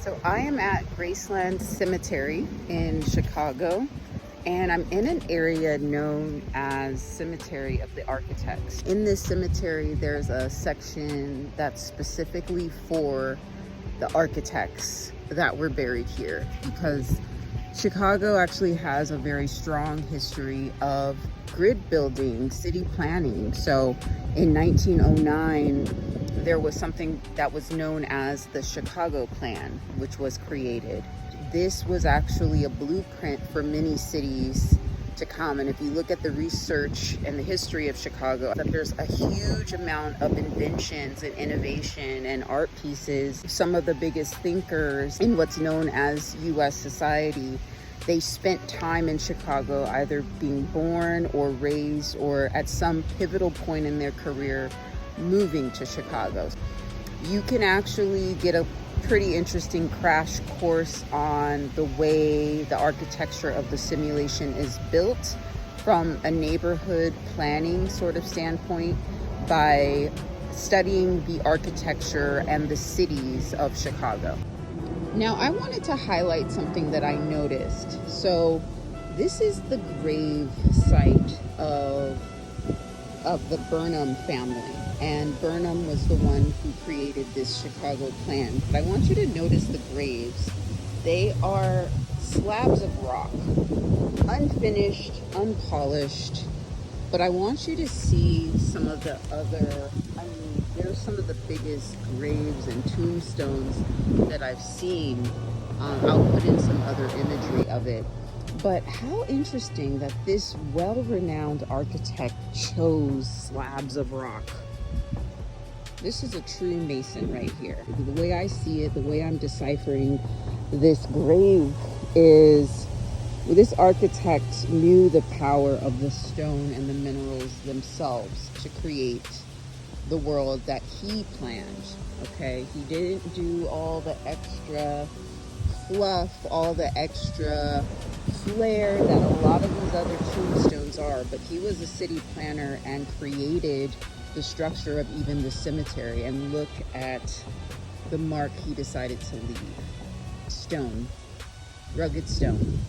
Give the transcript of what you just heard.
So I am at Graceland Cemetery in Chicago, and I'm in an area known as Cemetery of the Architects. In this cemetery, there's a section that's specifically for the architects that were buried here, because Chicago actually has a very strong history of grid building, city planning. So in 1909, there was something that was known as the Chicago Plan, which was created. This was actually a blueprint for many cities to come. And if you look at the research and the history of Chicago, that there's a huge amount of inventions and innovation and art pieces. Some of the biggest thinkers in what's known as US society, they spent time in Chicago, either being born or raised or at some pivotal point in their career moving to Chicago. You can actually get a pretty interesting crash course on the way the architecture of the simulation is built from a neighborhood planning sort of standpoint by studying the architecture and the cities of Chicago. Now, I wanted to highlight something that I noticed. So this is the grave site of the Burnham family. And Burnham was the one who created this Chicago plan. But I want you to notice the graves. They are slabs of rock, unfinished, unpolished. But I want you to see some of the other, there's some of the biggest graves and tombstones that I've seen. I'll put in some other imagery of it. But how interesting that this well-renowned architect chose slabs of rock. This is a true Mason right here. The way I see it, the way I'm deciphering this grave is this architect knew the power of the stone and the minerals themselves to create the world that he planned, okay? He didn't do all the extra fluff, all the extra flair that a lot of these other tombstones are, but he was a city planner and created the structure of even the cemetery. And look at the mark he decided to leave. Stone, rugged stone.